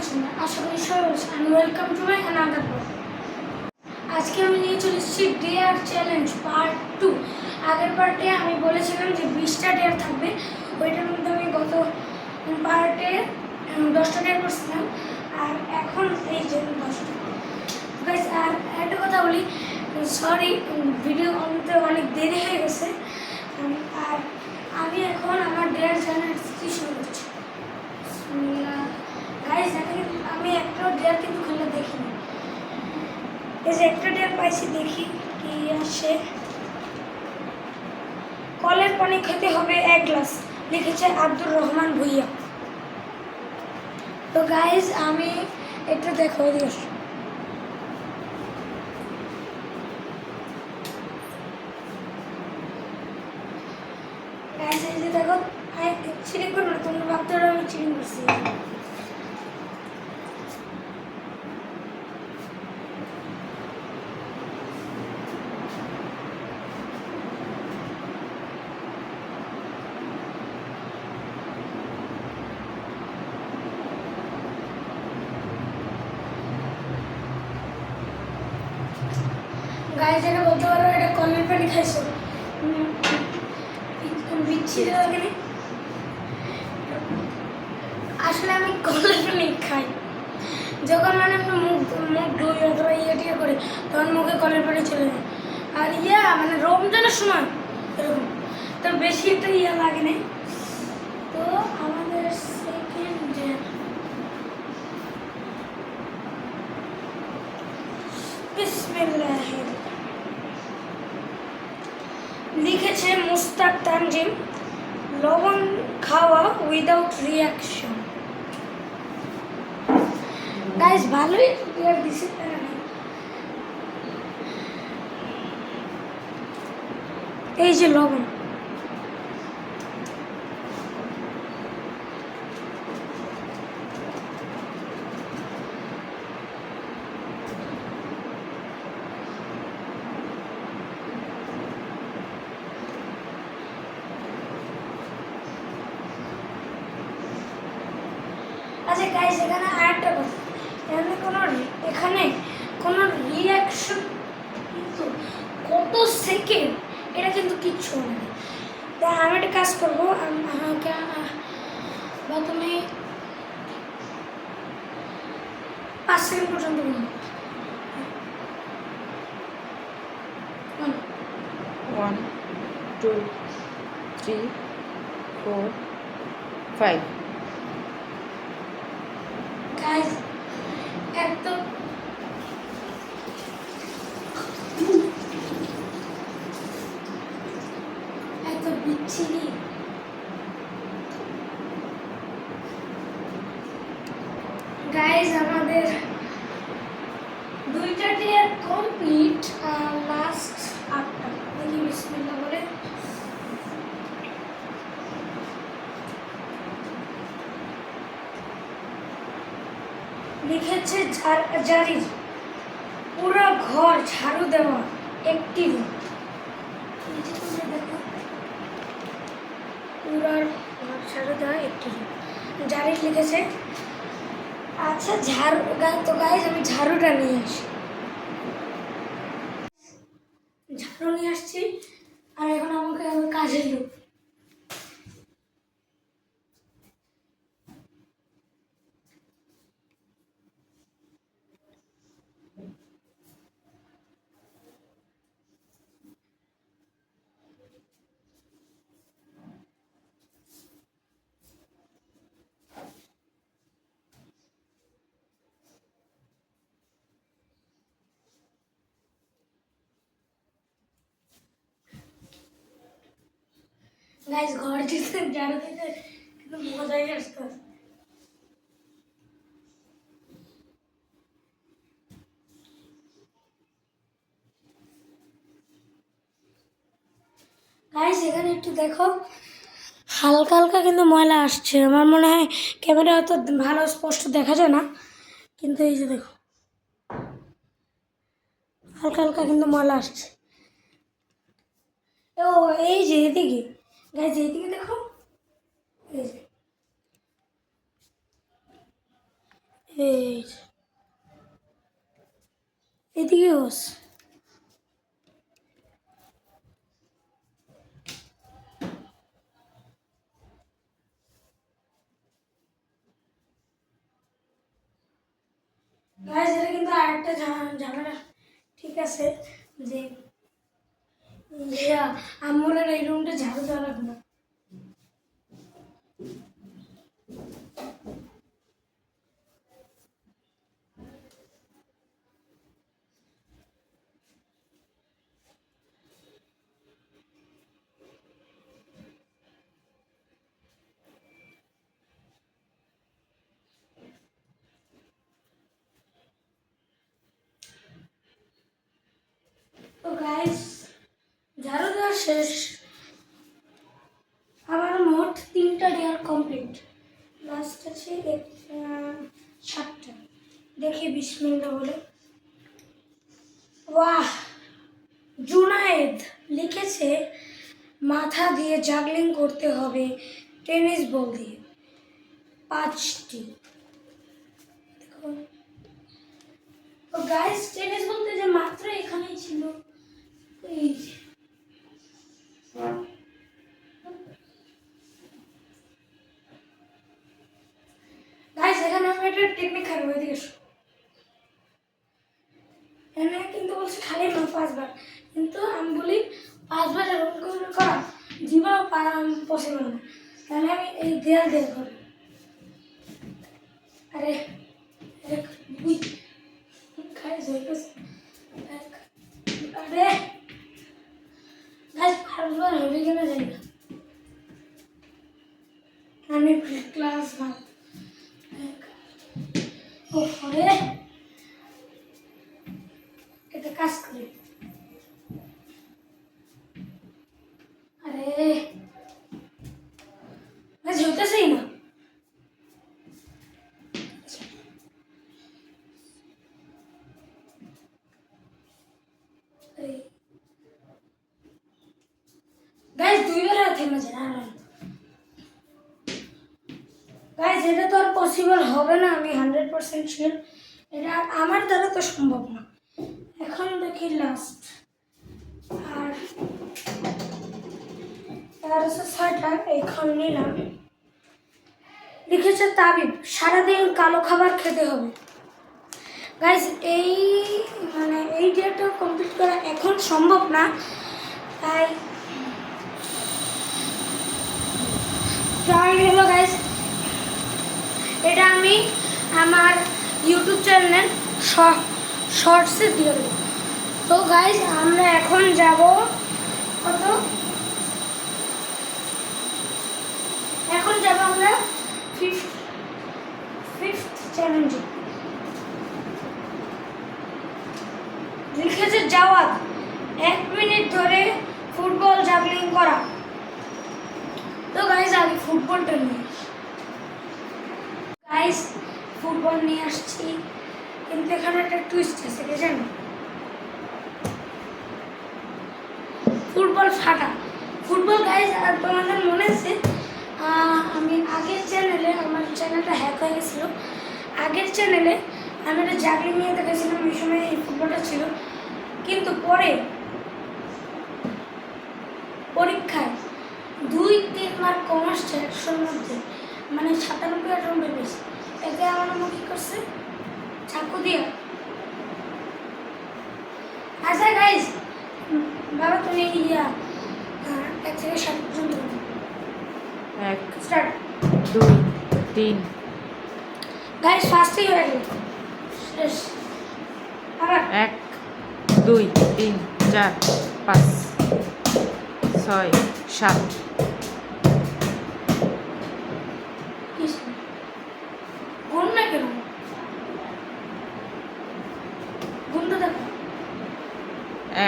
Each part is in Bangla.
আছেন? আশা করি সবাই ভালো আছেন। Welcome to my another blog. আজকে আমি নিয়ে চলে এসেছি ডেয়ার চ্যালেঞ্জ পার্ট 2। আগের পার্টে আমি বলেছিলাম যে 20টা ডেয়ার থাকবে, ওইটার মধ্যে আমি গত পার্টে 10টা ডেয়ার করছিলাম, আর এখন এই যে 10টা। গাইস, আর একটা কথা বলি, সরি ভিডিও অনতে অনেক দেরি হয়ে গেছে, আর আমি এখন আমার ডেয়ার চ্যালেঞ্জটি শুরু করছি। গাইস, আমি একটা ডেয়ার কিন্তু খুলে দেখিনি। এই যে একটা ডেয়ার পাইছি, দেখি কি আসে। কলের পানি খেতে হবে 1 গ্লাস, লিখেছে আব্দুর রহমান ভুইয়া। তো গাইস, আমি একটু দেখো দিস। গাইস, এই যে দেখো, আমি চিটিং করবো না, তোমরা ভাবতে পারো আমি চিটিং করছি। গাইস, এটা বলতে পারো এটা কলের পানি খাইছো, বিচ্ছিরি লাগে না। আসলে আমি কলের পানি খাই যখন মানে আমি মুখ ধুই অথবা টিয়া করি, তখন মুখে কলের পানি চলে যায়। আর মানে রমজানের সময় এরকম তো বেশি একটা লাগে না। তো আমাদের সেকেন্ড ডে বিসমিল্লাহির, লিখেছে মুস্তাক তানজিম, লবণ খাওয়া উইদাউট রিয়াকশন। গাইস, ভালোই ইয়ার দিছে, তারা নেই। এই যে লবণ, আচ্ছা গাইস, এখানে আরেকটা কথা, এখানে কোনো রিয়াকশন কিন্তু কত সেকেন্ড এটা কিন্তু কিচ্ছু হবে না। তাই আমি একটা কাজ করবো, আমাকে প্রথমে 5 সেকেন্ড পর্যন্ত বলবো। 1 2 3 4 5 গাইস, এত বিচ্ছিরি। গাইস, আমাদের 2টা টিয়ার কমপ্লিট, লাস্ট 8টা। দেখি বিসমিল্লাহ বলে। লিখেছে জারির, পুরো ঘর ঝাড়ু দেওয়া একটি রুম। পুরো ঘর ঝাড়ু দেওয়া একটি রুম, জারির লিখেছে। আচ্ছা, তো গাইস, আমি ঝাড়ুটা নিয়ে আসি। ঝাড়ু নিয়ে আসছি, আর এখন আমাকে কাজের লোক। গাইস, ঘর দিতে ঝাড়ু দিতে কিন্তু মজাই আসতো। গাইস, এখানে একটু দেখো, হালকা হালকা কিন্তু ময়লা আসছে। আমার মনে হয় ক্যামেরা অত ভালো স্পষ্ট দেখা যায় না, কিন্তু এই যে দেখো, হালকা হালকা কিন্তু ময়লা আসছে। ও, এই যে এদিকে, গাইস এইদিকে দেখো, এই যে এই এদিকে বস। গাইস এটা কিন্তু আরেকটা ঝামেলা, ঠিক আছে, যে আমার এই রুমটা ঝাড়ু দেওয়া লাগবে না। তো গাইস ঝাড়ু দেওয়া শেষ, আমার মোট 3টা ডেয়ার কমপ্লিট, লাস্ট আছে 7টা। দেখি বিসমিল্লাহ বলে। ওয়াহ, জুনায়েদ লিখেছে মাথা দিয়ে জাগলিং করতে হবে টেনিস বল দিয়ে 5টি। দেখুন তো গাইস টেনিস বলতে যে মাত্র এখানেই ছিল, এই যে গাইস এখানে আমি একটা টেকনিক খাবো, এদিকে এসো। এখানে কিন্তু বলছে খালি 5বার, কিন্তু আমি বলি 5বার এরকম করে করা জীবনও পসিবল না, তাহলে আমি এই দেয়াল দিয়ে করি। আরে এক দুই গাইস হয়ে গেছে, আরে গাইস 5বার হবে কিনা জানি না, আমি ক্লাস ভাব ওরে এটা কাজ করে। আরে গাইস হইতেছেই না। গাইস 2বার আর থেমে যায় না। গাইস এটা তো আর পসিবল হবে না, আমি 100% শিওর, এটা আমার দ্বারা তো সম্ভব না। এখন দেখি লাস্ট, আর তার 6টা এখন নিলাম। লিখেছে তাবিব সারাদিন কালো খাবার খেতে হবে। গাইস এই এই ডেটটা কমপ্লিট করা এখন সম্ভব না, তাই হলো গাইস এটা আমি আমার ইউটিউব চ্যানেল শর্টসে দিয়ে দেবো। তো গাইস আমরা এখন যাব কত, এখন যাব আমরা ফিফথ চ্যালেঞ্জে। লিখেছে জাওয়াদ 1 মিনিট ধরে ফুটবল জাগলিং করা। তো গাইস আগে ফুটবলটা নিয়ে গাইস ফুটবল নিয়ে আসছি, কিন্তু এখানে একটা টুইস্ট আছে, কি জানো? ফুটবল ফাটা ফুটবল। গাইস আর তোমাদের মনে আছে আমি আগের চ্যানেলে, আমার চ্যানেলটা হ্যাক হয়ে গেছিলো, আগের চ্যানেলে আমি একটা জাগলিং নিয়ে দেখেছিলাম, ওই সময় এই ফুটবলটা ছিল, কিন্তু পরে পরীক্ষায় 2-3 মার্ক কম আসছে 100-র মধ্যে, মানে 97-98 বেশি। এতে আমার আম্মু কী করছে, চাকু দিয়ে। আচ্ছা গাইস বাবা তুমি 1 থেকে 7 পর্যন্ত 1 স্টার্ট। 2 3 গাইস ফার্স্টই হয়ে গেল, শেষ। আবার 1 2 3 4 5 6 7 গুণ না কেন, গুণটা দেখো।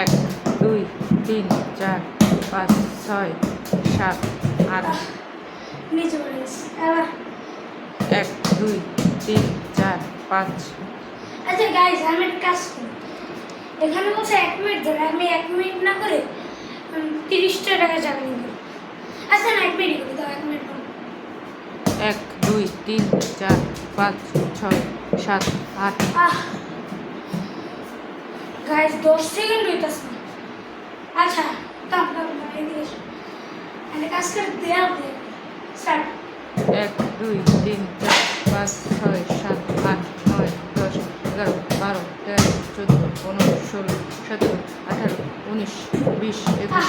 1 2 3 4 5 6 7 8 নিচে পড়ে গেছে। আবার 1 2 3 4 5। আচ্ছা গাইস আমি একটা কাজ করি, এখানে বলছে 1 মিনিট ধরে, আমি 1 মিনিট না করে 30টা টাকা জাগলিং করি। আচ্ছা না 1 মিনিট করি, দাও 1 মিনিট করো। 1 2 3 4 5 6 সাত আট গাইস 10 সেকেন্ড হইতাছে না। আচ্ছা দাম এদিকে এসো। আমি কাজ করে দেওয়া দে স্টার্ট। 1 2 3 4 5 6 7 8 9 10 11 12 13 14 15 16 17 18 19 20 21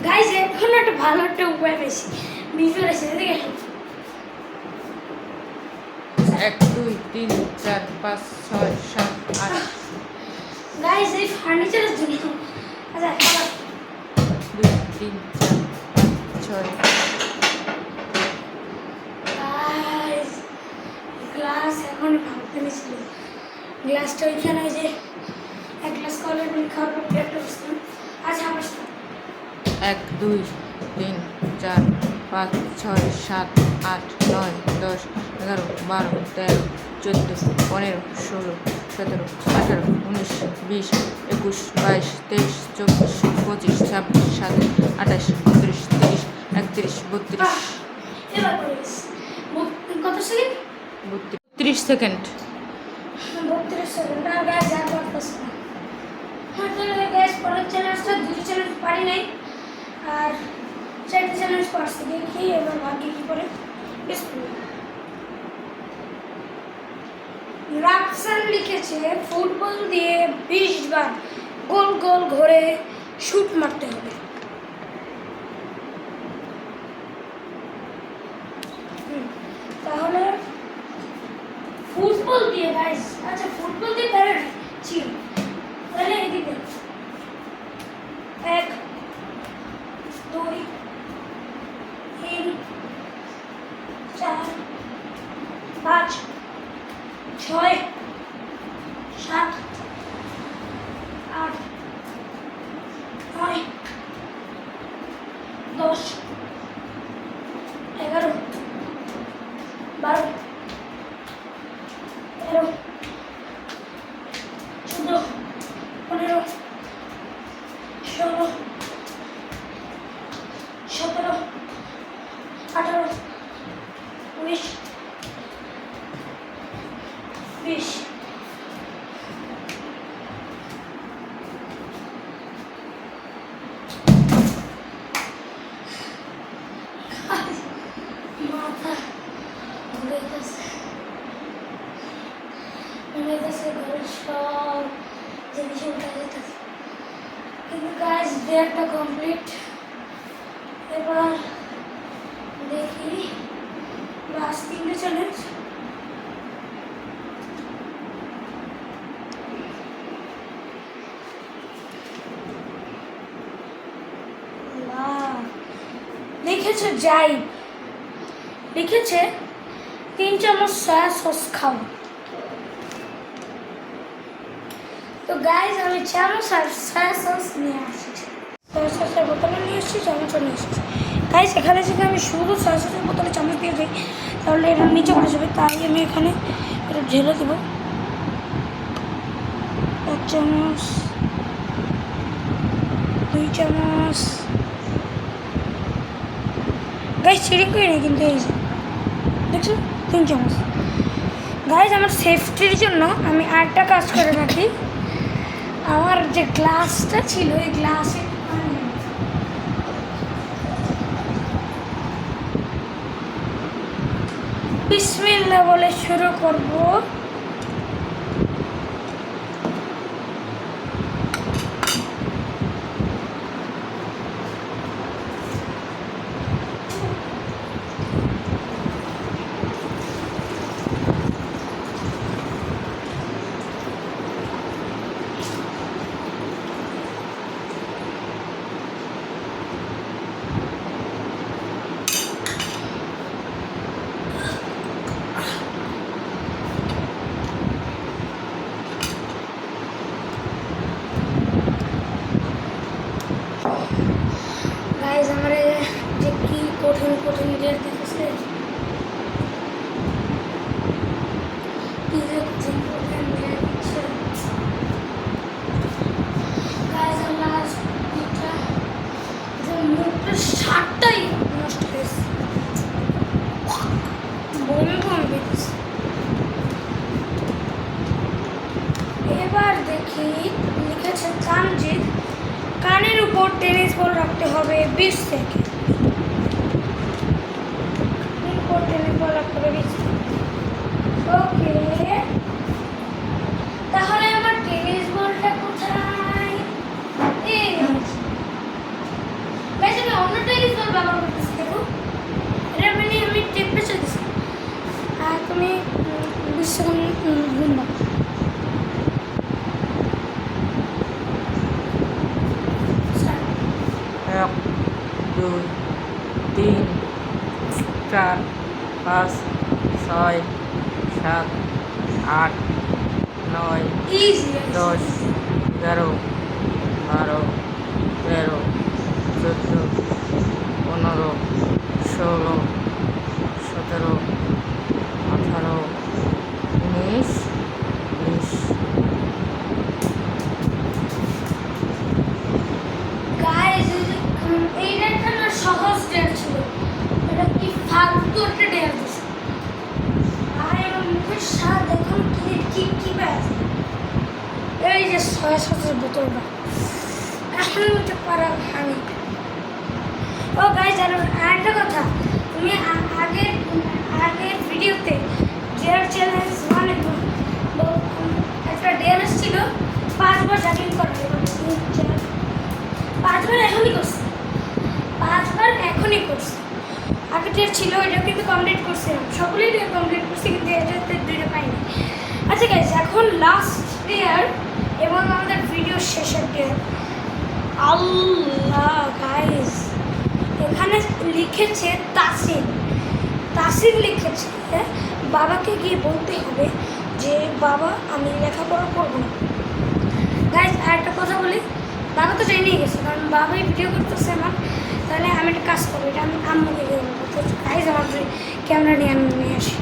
গাইস এখন একটা ভালো একটা উপায় পেয়েছি। বিফোর এসে এদিকে এসো। 1 2 3 4 5 6 7 8 গাইস এই ফার্নিচারের জন্য আচ্ছা খাবার 2 3 4 5 6 গাইস গ্লাস এখন ভাঙতে নিছিল। গ্লাসটা ওইখানে ওই যে এক গ্লাস কলের পানি খাওয়ার পর প্লেটটা বসলাম। আচ্ছা আমার 1 2 3 4 5 6 7 8 9 10 11 12 13 14 15 16 17 18 19 20 21 22 23 24 25 26 27 28 29 30 31 32 এবার করে গেছি। কত সেকেন্ড? 32 সেকেন্ড 32 সেকেন্ড আর গ্যাস যা করতেছে না। হ্যাঁ তাহলে গ্যাস পরের চ্যালেঞ্জটা দুটো চ্যালেঞ্জ পারি নাই আর চারটে চ্যালেঞ্জ পারছি। দেখি এবার ভাগ্যে কি করে। রাফসান লিখেছে ফুটবল দিয়ে 20 বার গোল গোল ঘুরে শুট মারতে হবে। তাহলে ফুটবল দিয়ে গাইস আচ্ছা ফুটবল দিয়ে পারে না ছিল তাহলে এদিকে 1 2 3 4 5 6 7 8 9 10 11 12 13 14 15 16 17 18 19 20 মাথা ঘুরে গেছে ঘরের সব জিনিস উঠে যেতেছে কিন্তু গাছ ডেটটা কমপ্লিট। এবার দেখি লাস্ট 3টে চ্যালেঞ্জ। লিখেছে যাই লিখেছে 3 চামচ সয়া সস খাও। তো গাইজ আমি চামচ আর সয়া সস নিয়ে আসছি। সয়া সসের বোতলে নিয়ে এসেছি, চামচও নিয়ে এসেছি। গাইজ এখানে যদি আমি শুধু সয়া সসের বোতলে চামচ দিয়ে দিই তাহলে এটা নিচে পড়ে যাবে, তাই আমি এখানে এটা ঢেলে দেবো। 1 চামচ 2 চামচ গাইজ চিড়িং করি না কিন্তু এই যে দেখছো 3 চামচ। গাইজ আমার সেফটির জন্য আমি আরেকটা কাজ করে রাখি। আমার যে গ্লাসটা ছিল এই গ্লাসে বিসমিল্লাহ বলে শুরু করব। গাইজ আমার যে কি কঠিন কঠিন ডেট দেখেছে, কি যে কঠিন কঠিন ডেট দিচ্ছে। গাইজ লাস্ট দুটা যে মুখটা শার্টটাই নষ্ট হয়েছে, বমি বমি পেয়েছে। উপর টেনিস বল রাখতে হবে 20 থেকে। উপর টেনিস বল রাখতে হবে 20 থেকে। ওকে, তাহলে আমার টেনিস বলটা কোথায়? এই গাইস, আমি অন্য টেনিস বল ব্যবহার করতেছি। দেখো, এটা মানে আমি টেপে চলতেছি। আর তুমি 20 সেকেন্ড ঘুমবা। এক দুই তিন চার পাঁচ ছয় সাত আট নয় ইজি 10 11 12 13 14 15 16 17 18 19 20। গাইস, এইটা একটা না সহজ ডেয়ার ছিল। এটা কি ফালতু একটা ডেয়ার দিছে। আর আমার মুখের স্বাদ এখন কি পাচ্ছে। এই যে সয়া সসের বোতলটা এখন মুখে পারা ভাঙি। ও গাইস, আর একটা কথা, তুমি আগের ভিডিওতে ডেয়ার চ্যালেঞ্জ মানে একটা ডেয়ার ছিল 5 বার জাগিং করা। 5 বার এখনই করছি, 5 বার এখনই করছি। আগের ছিল এটা কিন্তু কমপ্লিট করছিলাম, সকলেই কমপ্লিট করছি, কিন্তু এটাতে 2টা পাইনি। আচ্ছা গাইস, এখন লাস্ট ডেয়ার এবং আমাদের ভিডিও শেষের ডেয়ার। আল্লাহ গাইস, এখানে লিখেছে তাসিন লিখেছে। বাবাকে গিয়ে বলতে হবে যে বাবা, আমি লেখাপড়া করবো না। গাইস, আর একটা কথা বলি, বাবা তো জেনেই গেছে, কারণ বাবাই ভিডিও করতেছে আমার। তাহলে আমি একটা কাজ করবো, এটা আমি আম্মুকে দিয়ে বলবো। তো গাইস, আমার ক্যামেরা নিয়ে আমি নিয়ে আসি।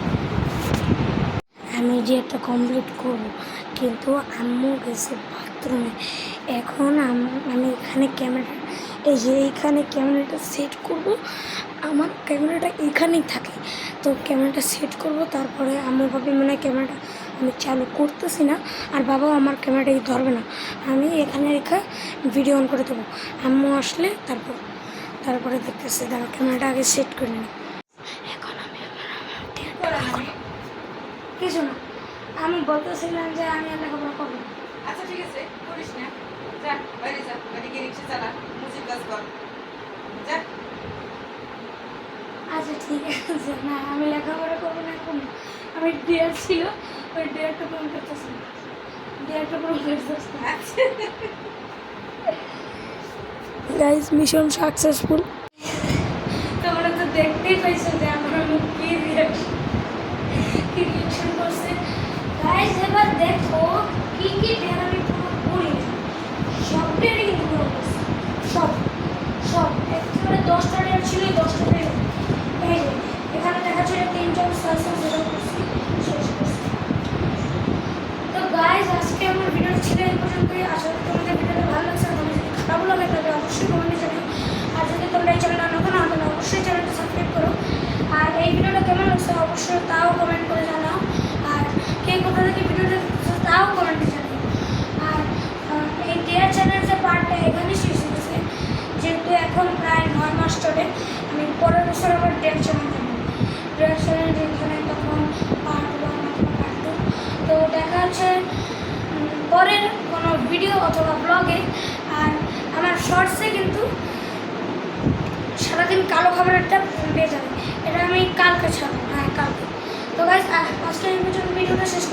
আমি যে একটা কমপ্লিট করবো, কিন্তু আম্মু গেছে বাথরুমে। এখন আমি এখানে ক্যামেরা, এই যে এইখানে ক্যামেরাটা সেট করব। আমার ক্যামেরাটা এখানেই থাকে, তো ক্যামেরাটা সেট করব। তারপরে আম্মু ভাবে মানে ক্যামেরাটা আমি চালু করতেছি না, আর বাবাও আমার ক্যামেরাটাই ধরবে না। আমি এখানে রেখে ভিডিও অন করে দেবো। আম্মু আসলে তারপরে দেখতেছি। তারপর ক্যামেরাটা আগে সেট করে নিই। এখন আমি কিছু না, আমি বলতেছিলাম যে আমি আর লেখাপড়া করবো। আচ্ছা ঠিক আছে, করিস না, যা বাইরে যা, বাইরে গিয়ে রিক্সা চালা, মুসির কাজ কর, যা। আচ্ছা ঠিক আছে, না আমি লেখাপড়া করবো না এখন। আমি ডেয়ার ছিল, ওই ডেয়ারটা পূরণ করতেছি না, ডেয়ারটা পূরণ করতেছি না। Guys, mission successful. তোমরা তো দেখতেই পাইছো যে আমার মুখ কি রিয়াকশন করছে। গাইস, এবার দেখো কি ডেয়ার আমি পুরো করি। সব ডেয়ারই কিন্তু পুরো করছি, সব একেবারে 10টা ডেয়ার ছিল, 10টা ডেয়ার। এই যে এখানে দেখা ছিল 3 4 6 7 0 করছি, শেষ করছি। তো গাইস, আজকে আমার ভিডিও ছিল এই পর্যন্তই। আশা করি তোমাদের ভিডিওটা ভালো লাগছে। আর তোমাদের যদি খারাপ লাগে তাহলে অবশ্যই কমেন্টে জানিও। আর যদি তোমরা এই চ্যানেলটা নতুন হও তাহলে অবশ্যই চ্যানেলটা সাবস্ক্রাইব করো। আর এই ভিডিওটা কেমন লাগছে অবশ্যই তাও কমেন্ট করে জানাও। আর কে কোথা থেকে ভিডিওটা দেখছো তাও কমেন্টে জানাও। আর এই ডেয়ার চ্যানেলের পার্টটা এখানেই শেষ হয়েছে, যেহেতু এখন প্রায় 9 মাস চলে। আমি পরের বছর আবার ডেয়ার চ্যানেল দেবো। ডেয়ার চ্যানেল যেখানে তখন পার্ট 1 অথবা পার্ট 2। তো দেখা হচ্ছে পরের কোনো ভিডিও অথবা ব্লগে। আর আমার শর্টসে কিন্তু সারাদিন কালো খাবারেরটা পেয়ে যাবে, এটা আমি কালকে ছাড়বো। হ্যাঁ, কালকে। তো গাইস, আজকে এই পর্যন্ত ভিডিওটা শেষ